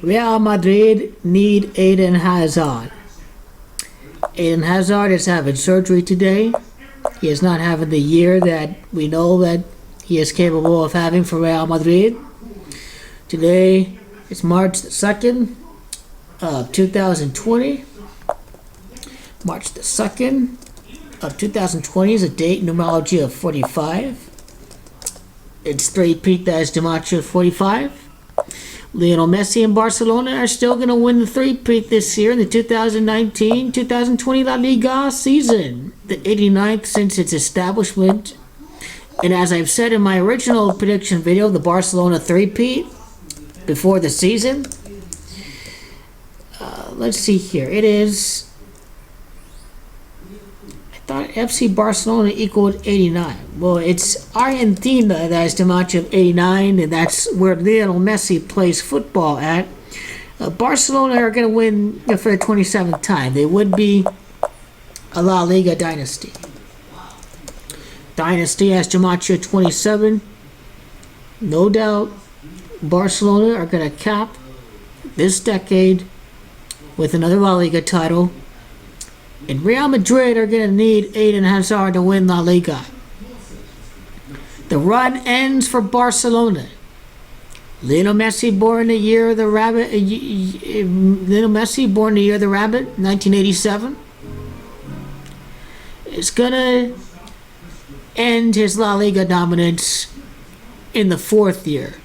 Real Madrid need Eden Hazard. Eden Hazard is having surgery today. He is not having the year that we know that he is capable of having for Real Madrid. Today is March 2nd of 2020. March the 2nd of 2020 is a date numerology of 45. It's 3-peat, that is Gematria 45. Lionel Messi and Barcelona are still going to win the 3-peat this year in the 2019-2020 La Liga season, the 89th since its establishment. And as I've said in my original prediction video, the Barcelona 3-peat before the season. Let's see here. It is... I thought FC Barcelona equaled 89. Well, it's Argentina that is the match of 89, and that's where Lionel Messi plays football at. Barcelona are going to win for the 27th time. They would be a La Liga dynasty. Dynasty has Gematria 27. No doubt Barcelona are going to cap this decade with another La Liga title. And Real Madrid are going to need Eden Hazard to win La Liga. The run ends for Barcelona. Lionel Messi born the year of the rabbit. 1987. Is going to end his La Liga dominance in the 4th year.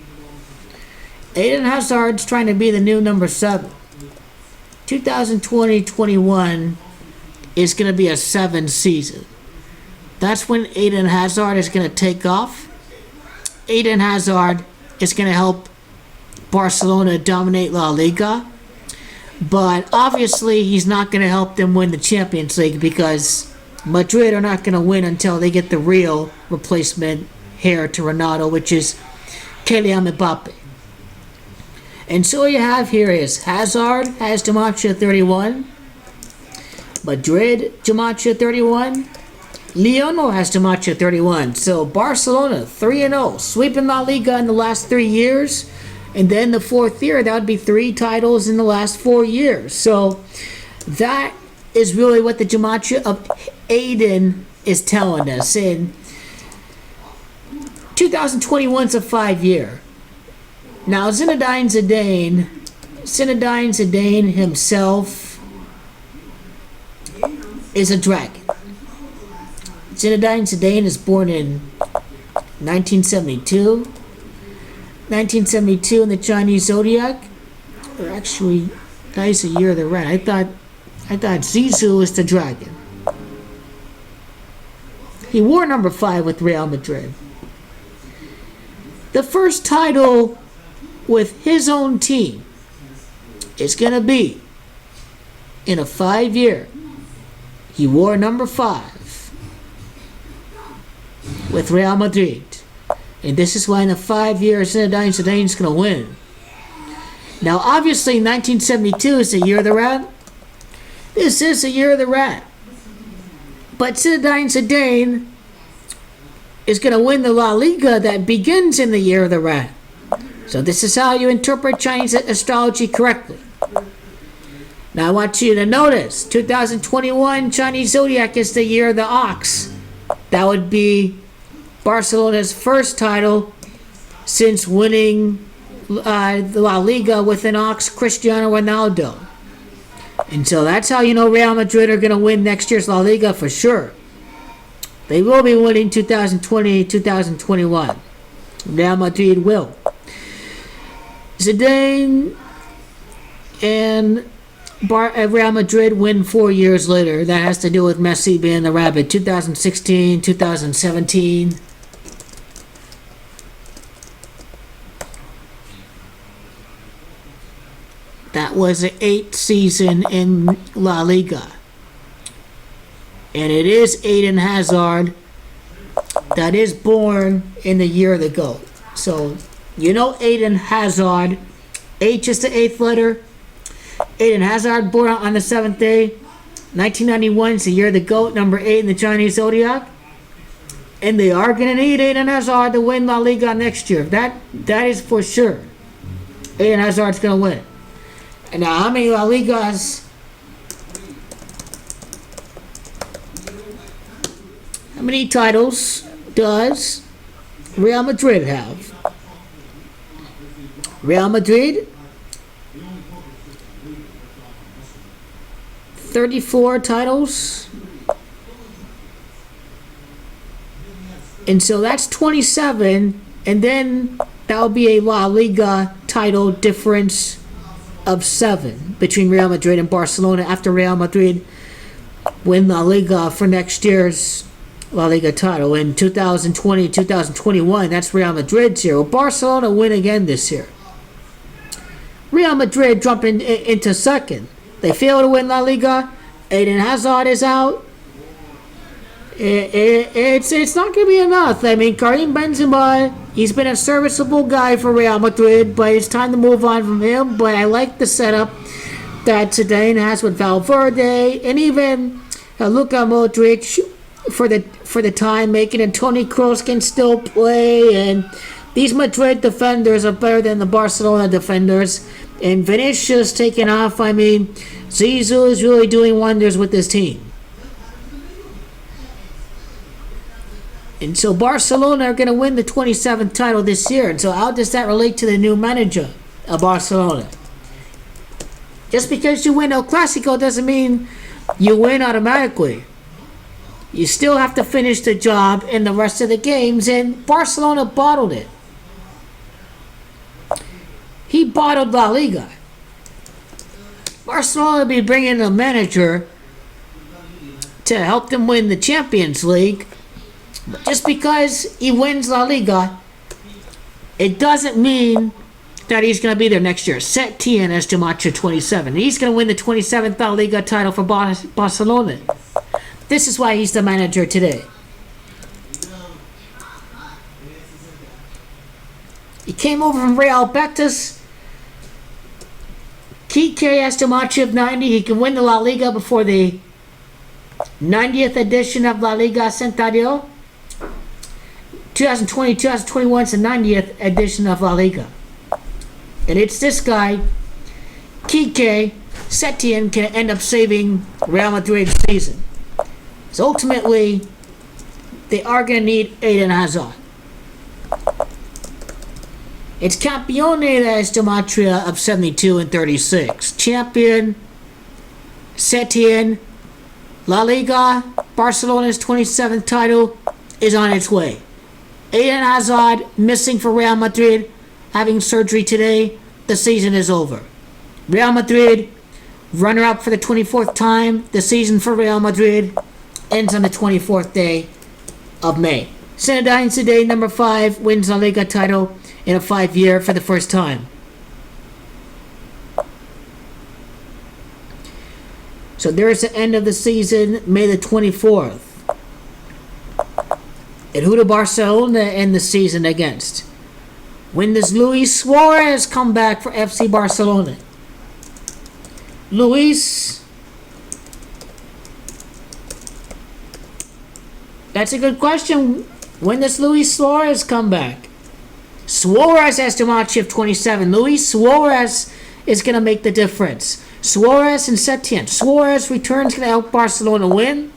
Eden Hazard's trying to be the new number 7. 2020-21 is going to be a 7 season. That's when Eden Hazard is going to take off. Eden Hazard is going to help Barcelona dominate La Liga. But obviously he's not going to help them win the Champions League because Madrid are not going to win until they get the real replacement heir to Ronaldo, which is Kylian Mbappe. And so what you have here is Hazard has Gematria 31. Madrid, Gematria 31. Lionel has Gematria 31. So Barcelona, 3-0, sweeping La Liga in the last 3 years. And then the 4th year, that would be 3 titles in the last 4 years. So that is really what the Gematria of Eden is telling us. And 2021 is a 5-year. Now Zinedine Zidane himself is a dragon. Zinedine Zidane is born in 1972. 1972 in the Chinese zodiac. Or actually, that is the year of the rat. I thought Zizou was the dragon. He wore number 5 with Real Madrid. The first title with his own team is going to be in a 5-year. He wore number 5 with Real Madrid. And this is why in the 5 years Zinedine Zidane is going to win. Now obviously 1972 is the year of the rat. This is the year of the rat. But Zinedine Zidane is going to win the La Liga that begins in the year of the rat. So this is how you interpret Chinese astrology correctly. Now I want you to notice, 2021 Chinese zodiac is the year of the ox. That would be Barcelona's first title since winning the La Liga with an ox, Cristiano Ronaldo. And so that's how you know Real Madrid are going to win next year's La Liga for sure. They will be winning 2020-2021. Real Madrid will. Zidane and Real Madrid win 4 years later. That has to do with Messi being the rabbit. 2016, 2017. That was an 8th season in La Liga. And it is Eden Hazard that is born in the year of the GOAT. So, you know Eden Hazard. H is the 8th letter. Eden Hazard, born on the 7th day. 1991 is the year of the GOAT, number 8 in the Chinese zodiac. And they are going to need Eden Hazard to win La Liga next year. That is for sure. Eden Hazard's going to win. Now, how many La Ligas? How many titles does Real Madrid have? Real Madrid, 34 titles. And so that's 27. And then that would be a La Liga title difference of 7 between Real Madrid and Barcelona after Real Madrid win La Liga for next year's La Liga title. In 2020, 2021, that's Real Madrid's year. Will Barcelona win again this year? Real Madrid jumping into second. They fail to win La Liga. Eden Hazard is out. It's not going to be enough. I mean, Karim Benzema, he's been a serviceable guy for Real Madrid, but it's time to move on from him. But I like the setup that Setien has with Valverde and even Luka Modric for the time making, and Toni Kroos can still play, and these Madrid defenders are better than the Barcelona defenders, and Vinicius taking off. I mean, Zizou is really doing wonders with this team. And so Barcelona are going to win the 27th title this year. And so how does that relate to the new manager of Barcelona? Just because you win El Clasico doesn't mean you win automatically. You still have to finish the job in the rest of the games, and Barcelona bottled it. He bottled La Liga. Barcelona will be bringing a manager to help them win the Champions League. But just because he wins La Liga, it doesn't mean that he's going to be there next year. Setien as Dimacha 27. He's going to win the 27th La Liga title for Barcelona. This is why he's the manager today. He came over from Real Betis. Kike as Dimacha 90. He can win the La Liga before the 90th edition of La Liga Centenario. 2020, 2021 is the 90th edition of La Liga. And it's this guy, Kike Setien, can end up saving Real Madrid's season. So ultimately, they are going to need Eden Hazard. It's Campione that is Dimacha of 72 and 36. Champion, Setien, La Liga, Barcelona's 27th title is on its way. Eden Hazard missing for Real Madrid, having surgery today. The season is over. Real Madrid, runner-up for the 24th time. The season for Real Madrid ends on the 24th day of May. Zinedine Zidane, number 5, wins La Liga title in a 5-year for the first time. So there's the end of the season, May the 24th. And who do Barcelona end the season against? When does Luis Suarez come back for FC Barcelona? Luis, that's a good question. When does Luis Suarez come back? Suarez has Dimacha of 27. Luis Suarez is going to make the difference. Suarez and Setien. Suarez returns, going to help Barcelona win.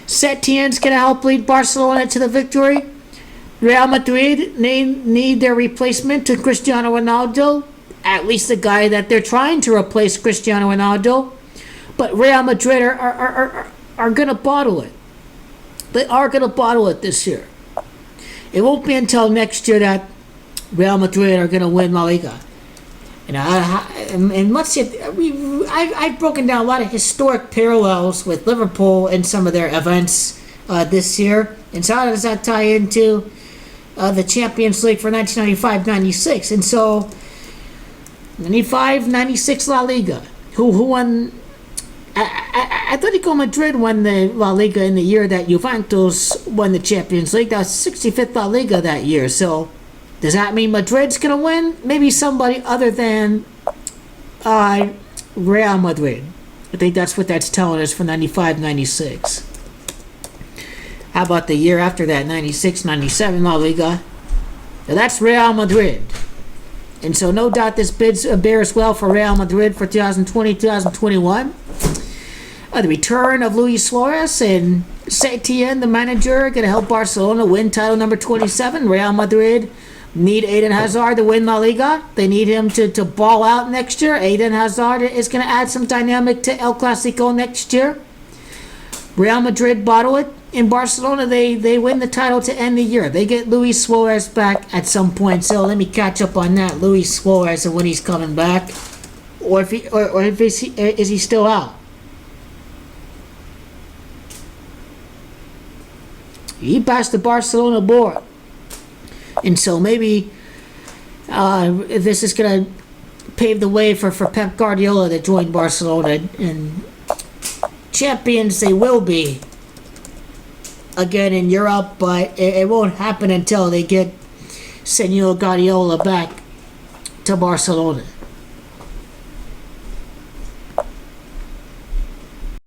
Setien's going to help lead Barcelona to the victory. Real Madrid need their replacement to Cristiano Ronaldo. At least the guy that they're trying to replace Cristiano Ronaldo. But Real Madrid are going to bottle it. They are going to bottle it this year. It won't be until next year that Real Madrid are going to win La Liga. And let's see, I've broken down a lot of historic parallels with Liverpool and some of their events this year. And so how does that tie into the Champions League for 1995-96? And so 95-96 La Liga. Who won? Atletico Madrid won the La Liga in the year that Juventus won the Champions League. That was 65th La Liga that year. So does that mean Madrid's going to win? Maybe somebody other than Real Madrid. I think that's what that's telling us for 95-96. How about the year after that, 96-97 La Liga? Now that's Real Madrid. And so no doubt this bears well for Real Madrid for 2020-2021. The return of Luis Suarez and Setien, the manager, going to help Barcelona win title number 27. Real Madrid need Eden Hazard to win La Liga. They need him to ball out next year. Eden Hazard is going to add some dynamic to El Clasico next year. Real Madrid bottle it. In Barcelona, they win the title to end the year. They get Luis Suarez back at some point. So let me catch up on that. Luis Suarez and when he's coming back, or if is he still out? He passed the Barcelona board, and so maybe this is gonna pave the way for Pep Guardiola to join Barcelona, and champions they will be again in Europe, but it won't happen until they get Senor Guardiola back to Barcelona.